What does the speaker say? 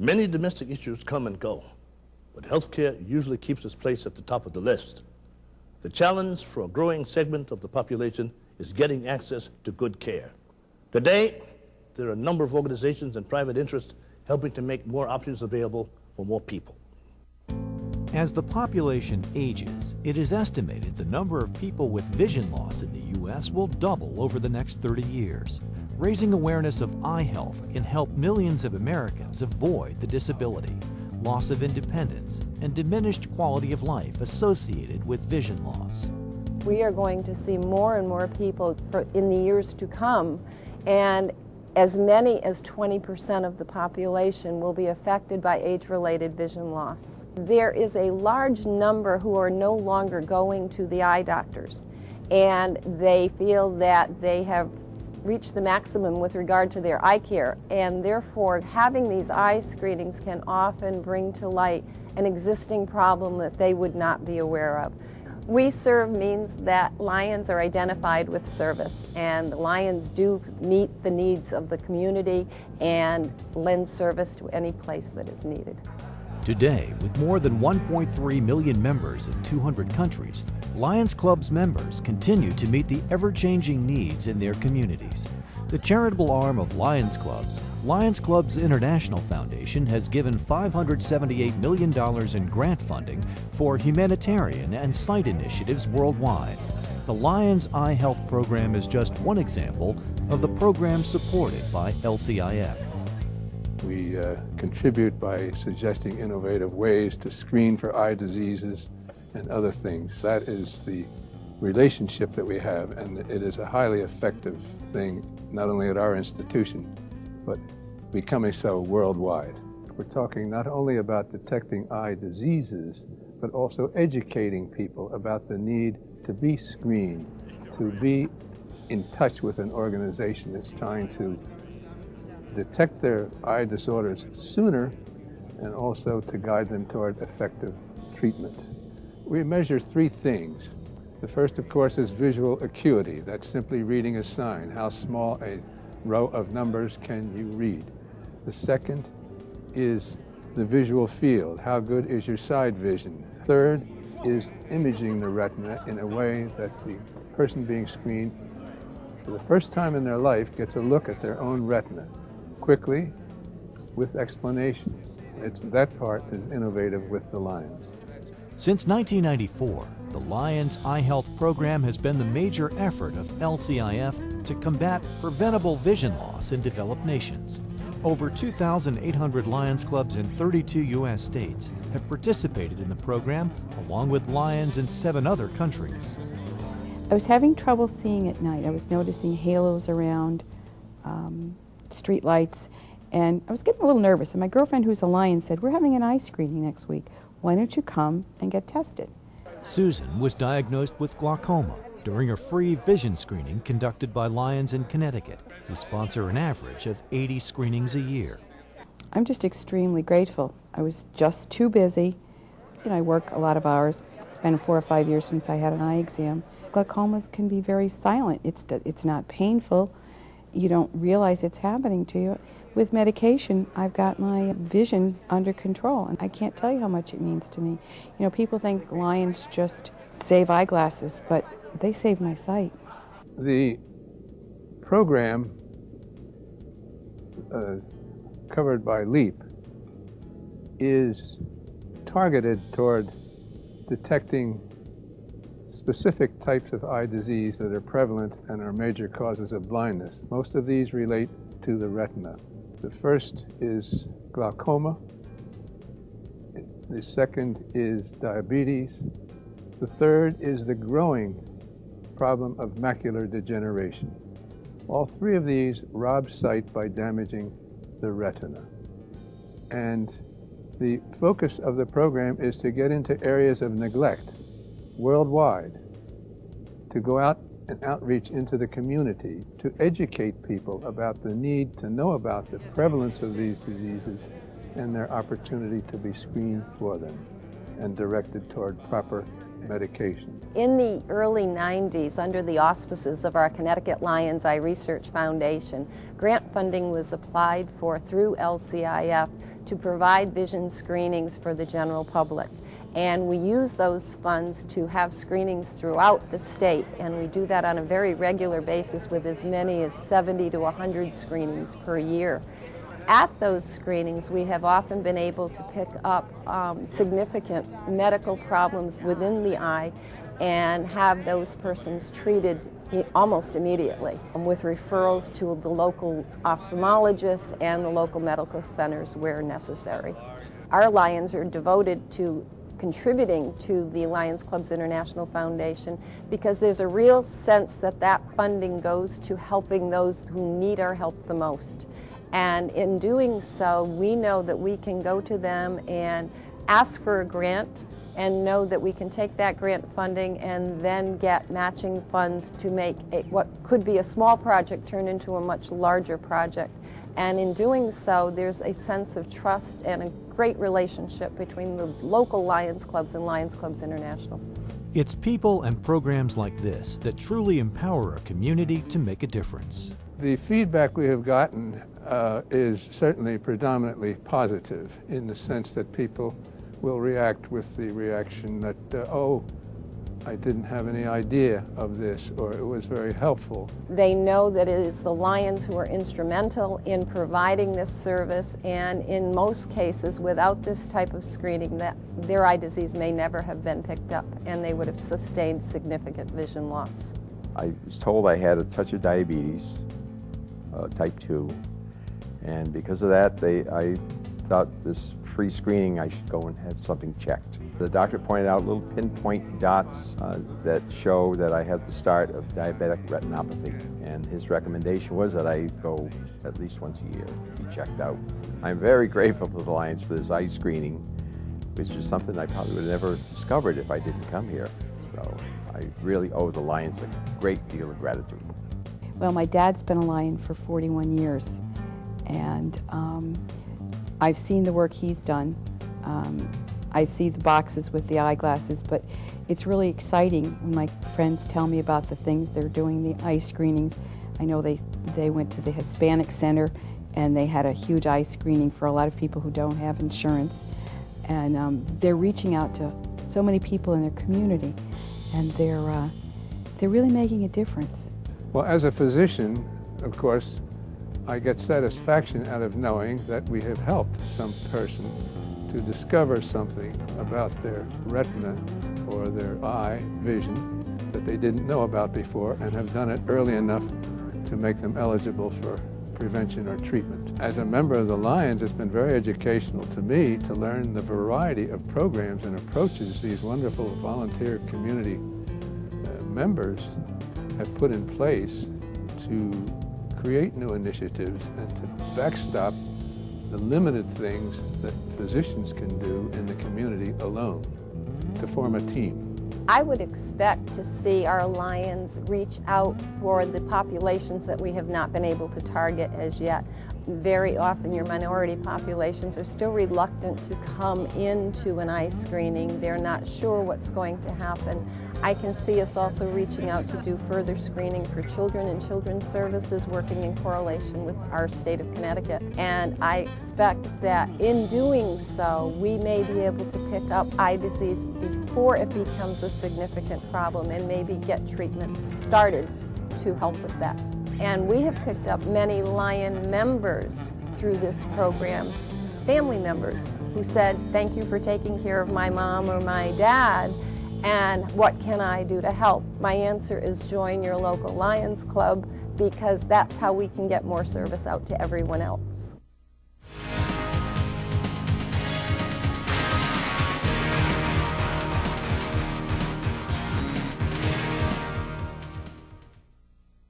Many domestic issues come and go, but healthcare usually keeps its place at the top of the list. The challenge for a growing segment of the population is getting access to good care. Today, there are a number of organizations and private interests helping to make more options available for more people. As the population ages, it is estimated the number of people with vision loss in the U.S. will double over the next 30 years. Raising awareness of eye health can help millions of Americans avoid the disability, loss of independence, and diminished quality of life associated with vision loss. We are going to see more and more people in the years to come, and as many as 20% of the population will be affected by age-related vision loss. There is a large number who are no longer going to the eye doctors, and they feel that they have reached the maximum with regard to their eye care, and therefore having these eye screenings can often bring to light an existing problem that they would not be aware of. We Serve means that Lions are identified with service, and the Lions do meet the needs of the community and lend service to any place that is needed. Today, with more than 1.3 million members in 200 countries, Lions Club's members continue to meet the ever-changing needs in their communities. The charitable arm of Lions Clubs International Foundation has given $578 million in grant funding for humanitarian and sight initiatives worldwide. The Lions Eye Health Program is just one example of the program supported by LCIF. We contribute by suggesting innovative ways to screen for eye diseases and other things. That is the relationship that we have, and it is a highly effective thing, not only at our institution, but becoming so worldwide. We're talking not only about detecting eye diseases, but also educating people about the need to be screened, to be in touch with an organization that's trying to detect their eye disorders sooner and also to guide them toward effective treatment. We measure three things. The first, of course, is visual acuity. That's simply reading a sign. How small a row of numbers can you read? The second is the visual field. How good is your side vision? Third is imaging the retina in a way that the person being screened for the first time in their life gets a look at their own retina, quickly, with explanation. That part is innovative with the Lions. Since 1994, the Lions Eye Health Program has been the major effort of LCIF to combat preventable vision loss in developed nations. Over 2,800 Lions clubs in 32 U.S. states have participated in the program, along with Lions in 7 other countries. I was having trouble seeing at night. I was noticing halos around street lights, and I was getting a little nervous. And my girlfriend, who's a Lion, said, "We're having an eye screening next week. Why don't you come and get tested?" Susan was diagnosed with glaucoma during a free vision screening conducted by Lions in Connecticut, who sponsor an average of 80 screenings a year. I'm just extremely grateful. I was just too busy. You know, I work a lot of hours. It's been 4 or 5 years since I had an eye exam. Glaucomas can be very silent. It's not painful. You don't realize it's happening to you. With medication, I've got my vision under control, and I can't tell you how much it means to me. You know, people think Lions just save eyeglasses, but they save my sight. The program covered by LEAP is targeted toward detecting specific types of eye disease that are prevalent and are major causes of blindness. Most of these relate to the retina. The first is glaucoma. The second is diabetes. The third is the growing problem of macular degeneration. All 3 of these rob sight by damaging the retina. And the focus of the program is to get into areas of neglect worldwide, to go out and outreach into the community, to educate people about the need to know about the prevalence of these diseases and their opportunity to be screened for them and directed toward proper medication. In the early 90s, under the auspices of our Connecticut Lions Eye Research Foundation, grant funding was applied for through LCIF to provide vision screenings for the general public. And we use those funds to have screenings throughout the state, and we do that on a very regular basis with as many as 70 to 100 screenings per year. At those screenings, we have often been able to pick up significant medical problems within the eye and have those persons treated almost immediately with referrals to the local ophthalmologists and the local medical centers where necessary. Our Lions are devoted to contributing to the Lions Clubs International Foundation because there's a real sense that that funding goes to helping those who need our help the most. And in doing so, we know that we can go to them and ask for a grant and know that we can take that grant funding and then get matching funds to make what could be a small project turn into a much larger project. And in doing so, there's a sense of trust and a great relationship between the local Lions Clubs and Lions Clubs International. It's people and programs like this that truly empower a community to make a difference. The feedback we have gotten is certainly predominantly positive in the sense that people will react with the reaction that, oh, I didn't have any idea of this, or it was very helpful. They know that it is the Lions who are instrumental in providing this service, and in most cases, without this type of screening, that their eye disease may never have been picked up, and they would have sustained significant vision loss. I was told I had a touch of diabetes, type 2, and because of that, I thought this free screening I should go and have something checked. The doctor pointed out little pinpoint dots that show that I had the start of diabetic retinopathy, and his recommendation was that I go at least once a year to be checked out. I'm very grateful to the Lions for this eye screening, which is something I probably would have never discovered if I didn't come here. So I really owe the Lions a great deal of gratitude. Well, my dad's been a Lion for 41 years, and I've seen the work he's done. I've seen the boxes with the eyeglasses, but it's really exciting when my friends tell me about the things they're doing, the eye screenings. I know they went to the Hispanic Center and they had a huge eye screening for a lot of people who don't have insurance. And they're reaching out to so many people in their community, and they're really making a difference. Well, as a physician, of course, I get satisfaction out of knowing that we have helped some person to discover something about their retina or their eye vision that they didn't know about before, and have done it early enough to make them eligible for prevention or treatment. As a member of the Lions, it's been very educational to me to learn the variety of programs and approaches these wonderful volunteer community members have put in place to create new initiatives and to backstop the limited things that physicians can do in the community alone, to form a team. I would expect to see our Lions reach out for the populations that we have not been able to target as yet. Very often your minority populations are still reluctant to come into an eye screening. They're not sure what's going to happen. I can see us also reaching out to do further screening for children and children's services, working in correlation with our state of Connecticut. And I expect that in doing so, we may be able to pick up eye disease before it becomes a significant problem and maybe get treatment started to help with that. And we have picked up many Lion members through this program, family members, who said, thank you for taking care of my mom or my dad, and what can I do to help? My answer is join your local Lions Club, because that's how we can get more service out to everyone else.